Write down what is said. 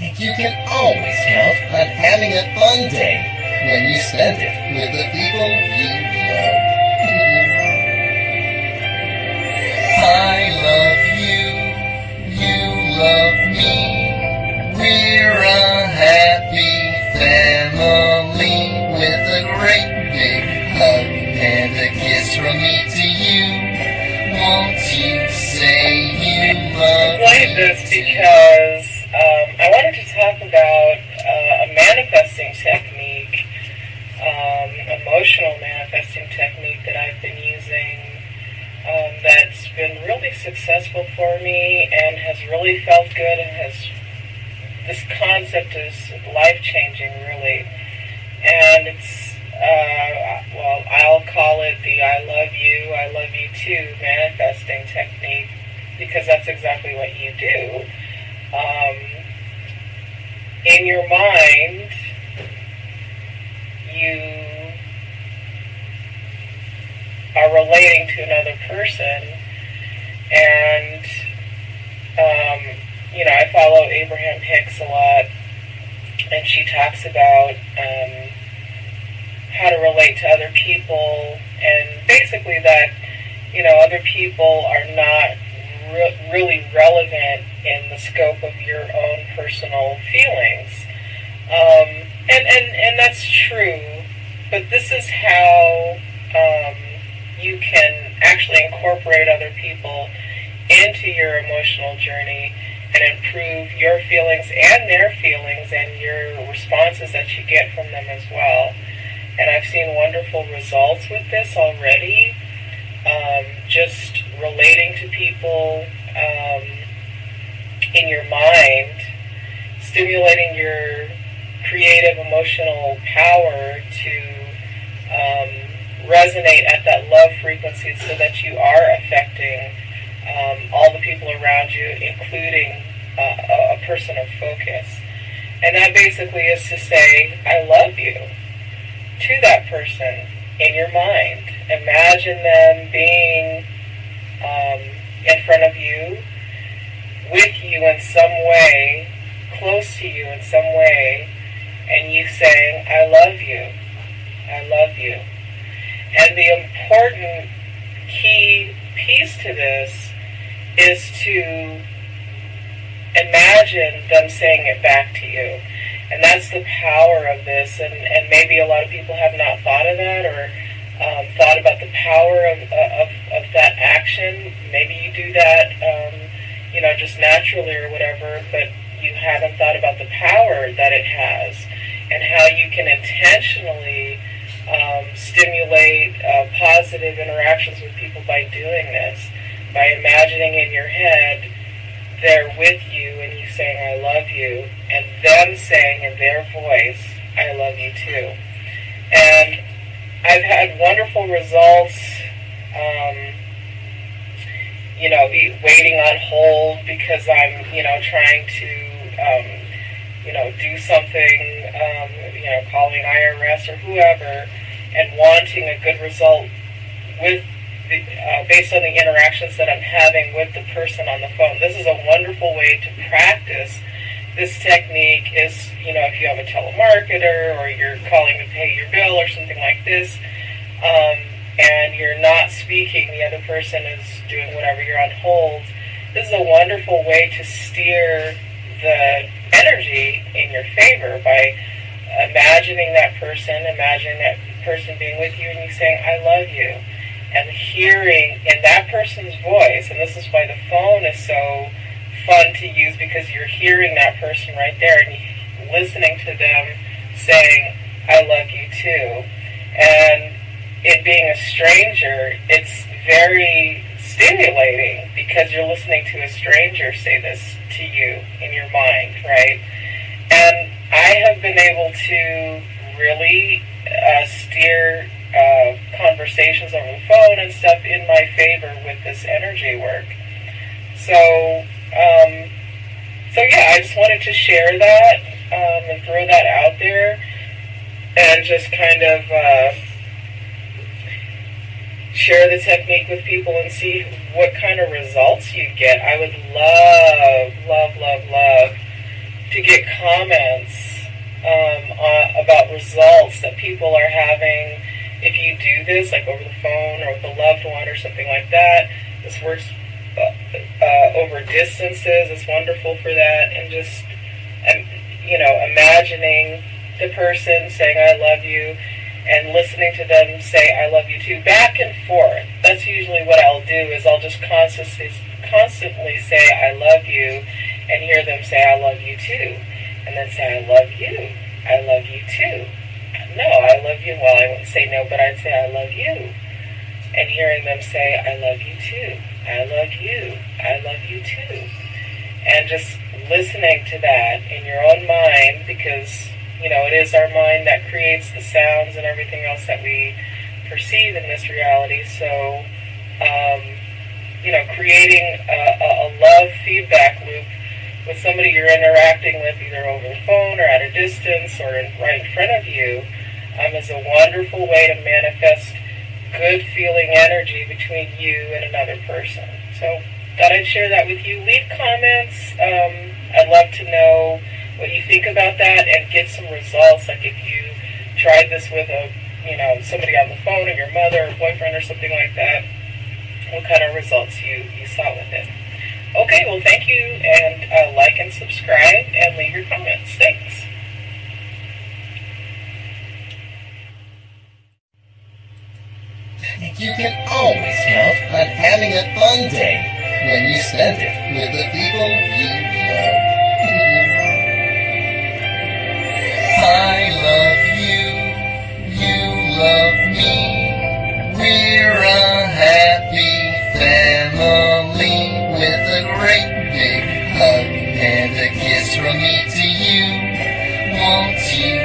You can always count on having a fun day when you spend it with the people you love. I love you, you love me. We're a happy family with a great big hug and a kiss from me to you. Won't you say you love me? I played this because I wanted to talk about a manifesting technique, emotional manifesting technique that I've been using that's been really successful for me and has really felt good, and this concept is life-changing, really. And it's, I'll call it the I love you too manifesting technique, because that's exactly what you do. In your mind, you are relating to another person, and I follow Abraham Hicks a lot, and she talks about how to relate to other people, and basically that other people are not really relevant in the scope of your own personal feelings, and that's true. But this is how you can actually incorporate other people into your emotional journey and improve your feelings and their feelings and your responses that you get from them as well. And I've seen wonderful results with this already. Just relating to people in your mind, stimulating your creative emotional power to resonate at that love frequency, so that you are affecting all the people around you, including a person of focus. And that basically is to say, I love you, to that person in your mind. Imagine them being in front of you, with you in some way, close to you in some way, and you saying, I love you, I love you. And the important key piece to this is to imagine them saying it back to you. And that's the power of this, and maybe a lot of people have not thought of that, or thought about the power of that action. Maybe you do that, just naturally or whatever, but you haven't thought about the power that it has, and how you can intentionally stimulate positive interactions with people by doing this, by imagining in your head they're with you and you saying I love you, and them saying in their voice I love you too. And I've had wonderful results, waiting on hold because I'm, trying to, do something, calling IRS or whoever, and wanting a good result with based on the interactions that I'm having with the person on the phone. This is a wonderful way to practice this technique. Is, if you have a telemarketer or you're calling to pay your bill or something like this, and you're not speaking, the other person is doing whatever, you're on hold. This is a wonderful way to steer the energy in your favor by imagining that person being with you, and you saying, I love you. And hearing in that person's voice, and this is why the phone is so fun to use, because you're hearing that person right there and listening to them saying, I love you too. And it being a stranger, it's very stimulating, because you're listening to a stranger say this to you in your mind, right? And I have been able to really steer conversations over the phone and stuff in my favor with this energy work. So yeah, I just wanted to share that and throw that out there, and just kind of share the technique with people and see what kind of results you get. I would love to get comments about results that people are having if you do this, like over the phone or with a loved one or something like that. This works over distances. It's wonderful for that. And just, imagining the person saying, I love you, and listening to them say, I love you too, back and forth. That's usually what I'll do, is I'll just constantly say, I love you, and hear them say, I love you too. And then say, I love you. I love you too. No, I love you. Well, I wouldn't say no, but I'd say, I love you. And hearing them say, I love you too. I love you. I love you too. And just listening to that in your own mind, because, it is our mind that creates the sounds and everything else that we perceive in this reality. So, creating a love feedback loop with somebody you're interacting with, either over the phone or at a distance or right in front of you, is a wonderful way to manifest good feeling energy between you and another person. So thought I'd share that with you. Leave comments. I'd love to know what you think about that and get some results. Like if you tried this with somebody on the phone, or your mother or boyfriend or something like that, what kind of results you saw with it. Okay, well, thank you, and like and subscribe and leave your comments. Thanks. You can always count on having a fun day when you spend it with the people you love. I love you, you love me. We're a happy family with a great big hug and a kiss from me to you. Won't you